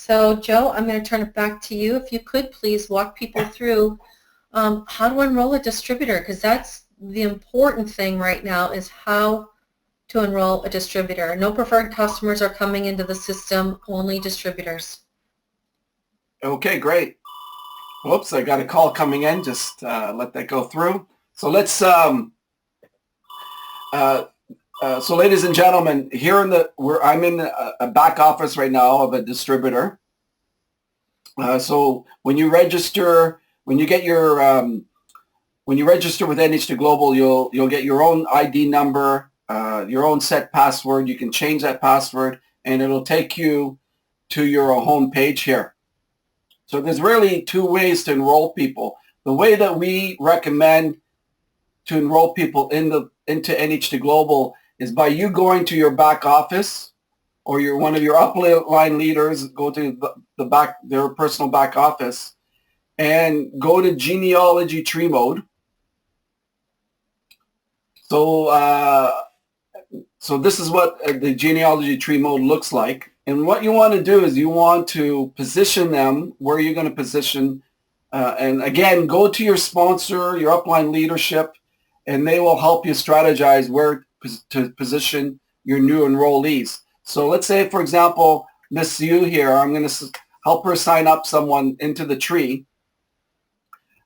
So Joe, I'm going to turn it back to you. If you could please walk people through how to enroll a distributor, because that's the important thing right now, is how to enroll a distributor. No preferred customers are coming into the system, only distributors. Okay, great. Whoops, I got a call coming in. Just let that go through. So let's, so ladies and gentlemen, here I'm in a back office right now of a distributor. So when you register, when you register with NH2 Global, you'll get your own ID number, your own set password. You can change that password, and it'll take you to your home page here. So there's really two ways to enroll people. The way that we recommend to enroll people into NH2 Global is by you going to your back office, or one of your upline leaders go to their personal back office and go to genealogy tree mode. So this is what the genealogy tree mode looks like. And what you want to do is you want to position them where you're going to position. And again, go to your sponsor, your upline leadership, and they will help you strategize where to position your new enrollees. So let's say, for example, Miss Yu here, I'm going to help her sign up someone into the tree.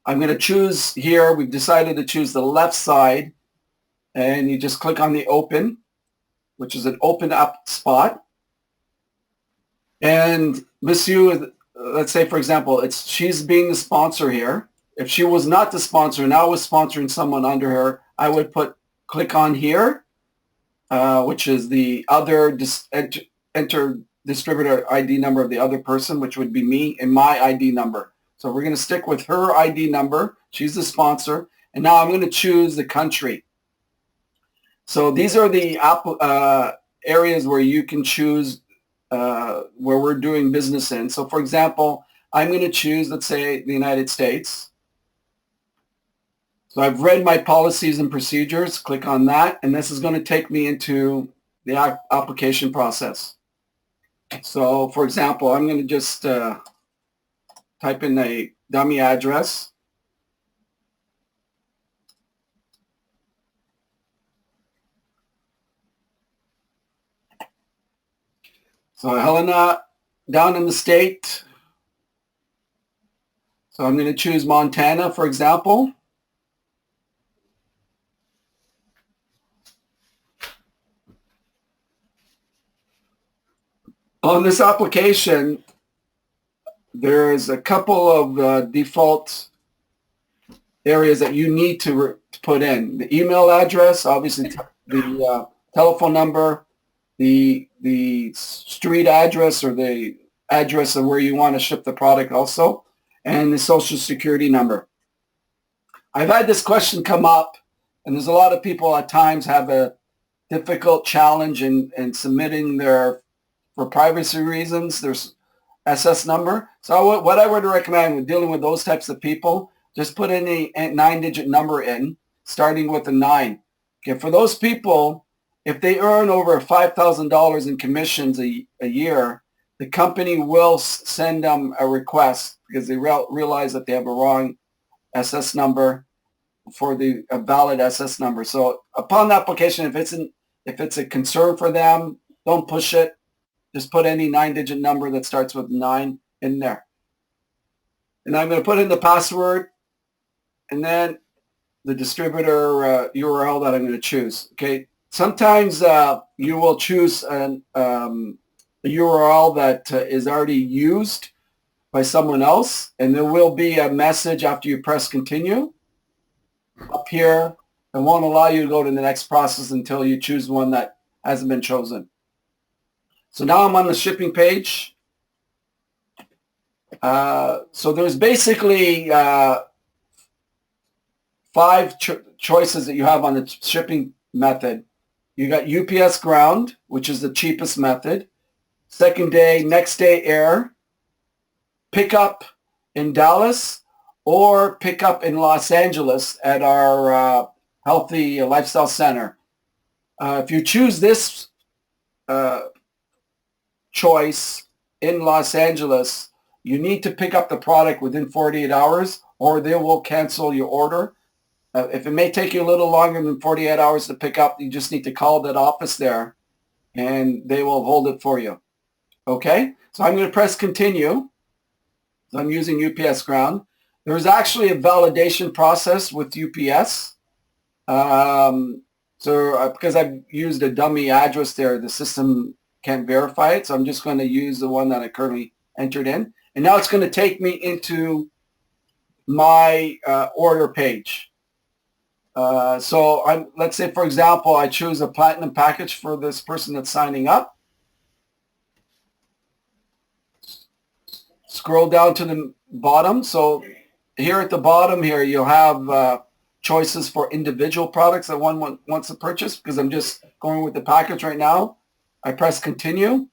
I'm going to choose here, we've decided to choose the left side, and you just click on the open, which is an open up spot. And Miss Yu, let's say, for example, she's being the sponsor here. If she was not the sponsor and I was sponsoring someone under her, I would click on here, which is the other enter distributor ID number of the other person, which would be me, and my ID number. So we're going to stick with her ID number. She's the sponsor. And now I'm going to choose the country. So these are the areas where you can choose where we're doing business in. So for example, I'm going to choose, let's say, the United States. So I've read my policies and procedures, click on that, and this is going to take me into the application process. So for example, I'm going to just type in a dummy address. So Helena, down in the state. So I'm going to choose Montana, for example. On this application, there's a couple of default areas that you need to put in. The email address, obviously the telephone number, the street address or the address of where you want to ship the product also, and the social security number. I've had this question come up, and there's a lot of people at times have a difficult challenge in submitting for privacy reasons, there's SS number. So what I would recommend when dealing with those types of people, just put any 9-digit number in, starting with a 9. Okay, for those people, if they earn over $5,000 in commissions a year, the company will send them a request because they realize that they have a wrong SS number for a valid SS number. So upon application, if it's a concern for them, don't push it. Just put any 9-digit number that starts with 9 in there. And I'm going to put in the password and then the distributor URL that I'm going to choose. Okay. Sometimes you will choose a URL that is already used by someone else, and there will be a message after you press continue up here. It won't allow you to go to the next process until you choose one that hasn't been chosen. So now I'm on the shipping page. So there's basically 5 choices that you have on the shipping method. You got UPS ground, which is the cheapest method. Second day, next day air. Pickup in Dallas or pickup in Los Angeles at our Healthy Lifestyle Center. If you choose this choice, in Los Angeles, you need to pick up the product within 48 hours or they will cancel your order. If it may take you a little longer than 48 hours to pick up, you just need to call that office there and they will hold it for you. Okay? So I'm going to press continue. So I'm using UPS Ground. There's actually a validation process with UPS. Because I've used a dummy address there, the system can't verify it. So I'm just going to use the one that I currently entered in. And now it's going to take me into my order page. Let's say, for example, I choose a platinum package for this person that's signing up. Scroll down to the bottom. So here at the bottom here, you'll have choices for individual products that one wants to purchase, because I'm just going with the package right now. I press continue.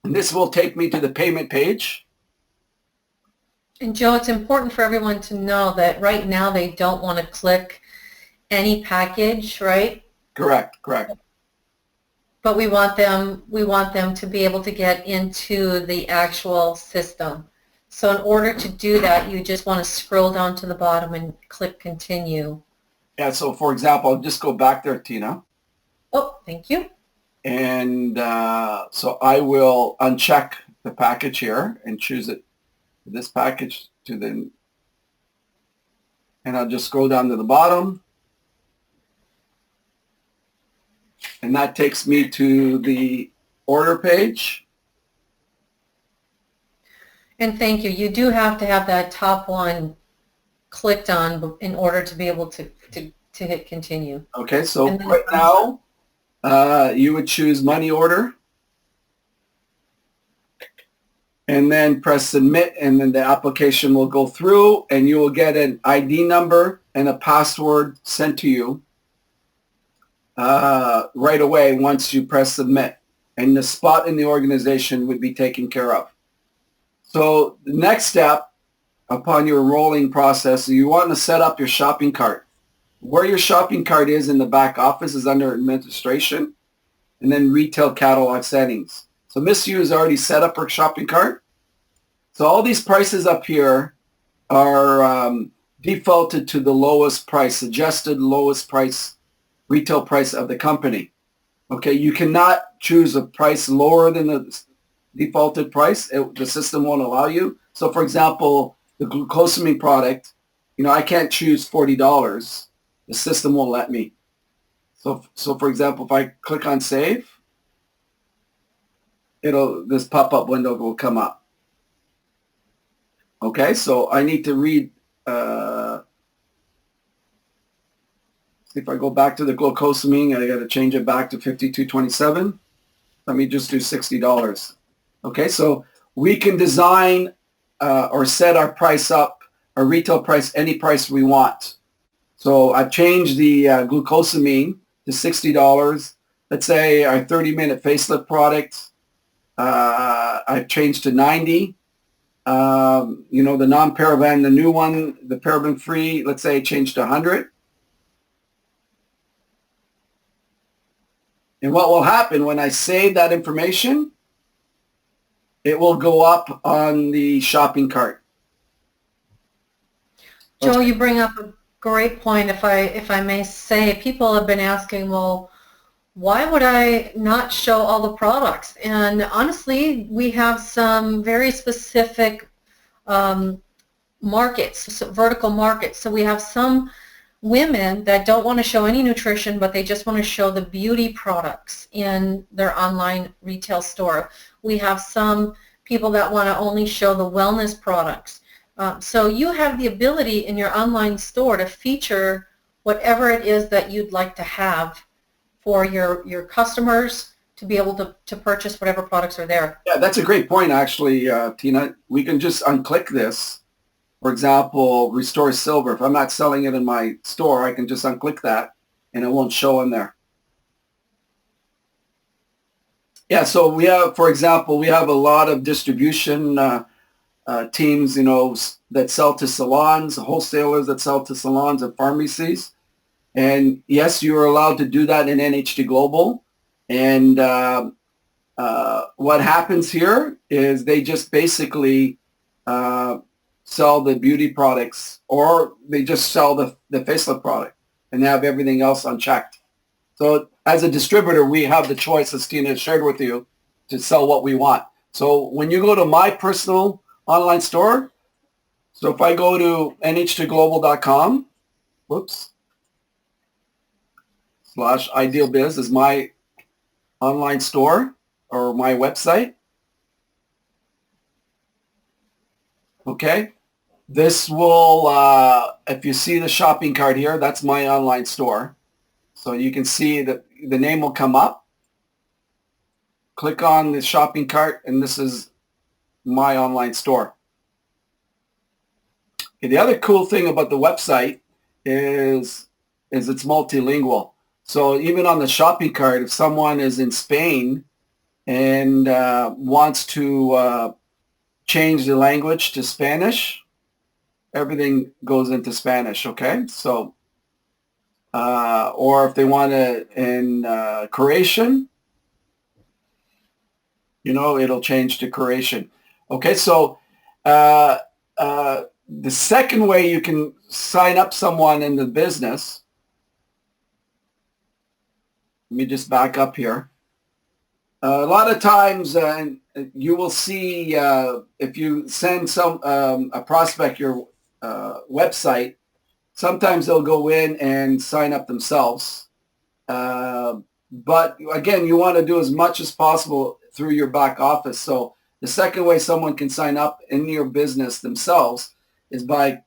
And this will take me to the payment page. And Joe, it's important for everyone to know that right now they don't want to click any package, right? Correct, correct. But we want them to be able to get into the actual system. So in order to do that, you just want to scroll down to the bottom and click continue. Yeah, so for example, I'll just go back there, Tina. Oh, thank you. And so I will uncheck the package here and choose it, this package and I'll just scroll down to the bottom. And that takes me to the order page. And thank you. You do have to have that top one clicked on in order to be able to hit continue. Okay, so right now, you would choose money order. And then press submit, and then the application will go through, and you will get an ID number and a password sent to you right away once you press submit, and the spot in the organization would be taken care of. So the next step upon your enrolling process, you want to set up your shopping cart. Where your shopping cart is in the back office is under administration and then retail catalog settings. So Miss Yu has already set up her shopping cart. So all these prices up here are defaulted to the lowest price, suggested lowest price, retail price of the company. Okay, you cannot choose a price lower than the defaulted price. The system won't allow you. So for example, the glucosamine product, I can't choose $40. The system won't let me. So for example, if I click on save, this pop-up window will come up. Okay, so I need to read, see if I go back to the glucosamine, I got to change it back to $52.27. Let me just do $60. Okay, so we can design or set our price up, our retail price, any price we want. So I've changed the glucosamine to $60. Let's say our 30-minute facelift product, I've changed to $90. The non-paraben, the new one, the paraben-free, let's say changed to $100. And what will happen when I save that information, it will go up on the shopping cart. Joe, you bring up a great point, if I may say. People have been asking, well, why would I not show all the products? And honestly, we have some very specific markets, vertical markets. So we have some women that don't want to show any nutrition, but they just want to show the beauty products in their online retail store. We have some people that want to only show the wellness products. So you have the ability in your online store to feature whatever it is that you'd like to have for your customers to be able to purchase whatever products are there. Yeah, that's a great point, actually, Tina. We can just unclick this. For example, Restore Silver. If I'm not selling it in my store, I can just unclick that, and it won't show in there. Yeah, so we have, for example, we have a lot of distribution teams, that sell to salons, wholesalers that sell to salons and pharmacies. And yes, you are allowed to do that in NHT Global. And what happens here is they just basically sell the beauty products, or they just sell the facelift product and have everything else unchecked. So as a distributor, we have the choice, as Tina shared with you, to sell what we want. So when you go to my personal online store, so if I go to nht2global.com, whoops, /idealbiz is my online store or my website. Okay. This will, if you see the shopping cart here, that's my online store. So you can see that the name will come up. Click on the shopping cart, and this is my online store. Okay, the other cool thing about the website is it's multilingual. So even on the shopping cart, if someone is in Spain and wants to change the language to Spanish, everything goes into Spanish, okay? So, or if they want to in Croatian, it'll change to Croatian. Okay, so the second way you can sign up someone in the business, let me just back up here. A lot of times you will see if you send a prospect your website, sometimes they'll go in and sign up themselves. But again, you want to do as much as possible through your back office. So the second way someone can sign up in your business themselves is by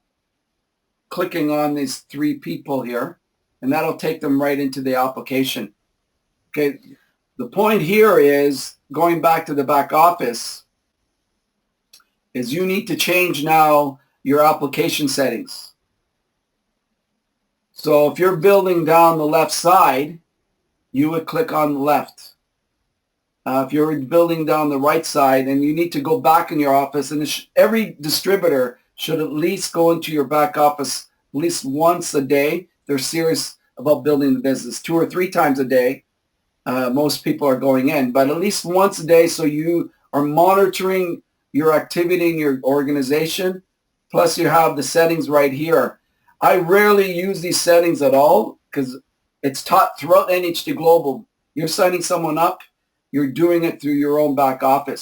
clicking on these three people here, and that'll take them right into the application. Okay. The point here is, going back to the back office, is you need to change now your application settings. So if you're building down the left side, you would click on the left. If you're building down the right side, and you need to go back in your office, and every distributor should at least go into your back office at least once a day. They're serious about building the business. 2 or 3 times a day. Most people are going in, but at least once a day, so you are monitoring your activity in your organization. Plus you have the settings right here. I rarely use these settings at all because it's taught throughout NHT Global. You're signing someone up, you're doing it through your own back office.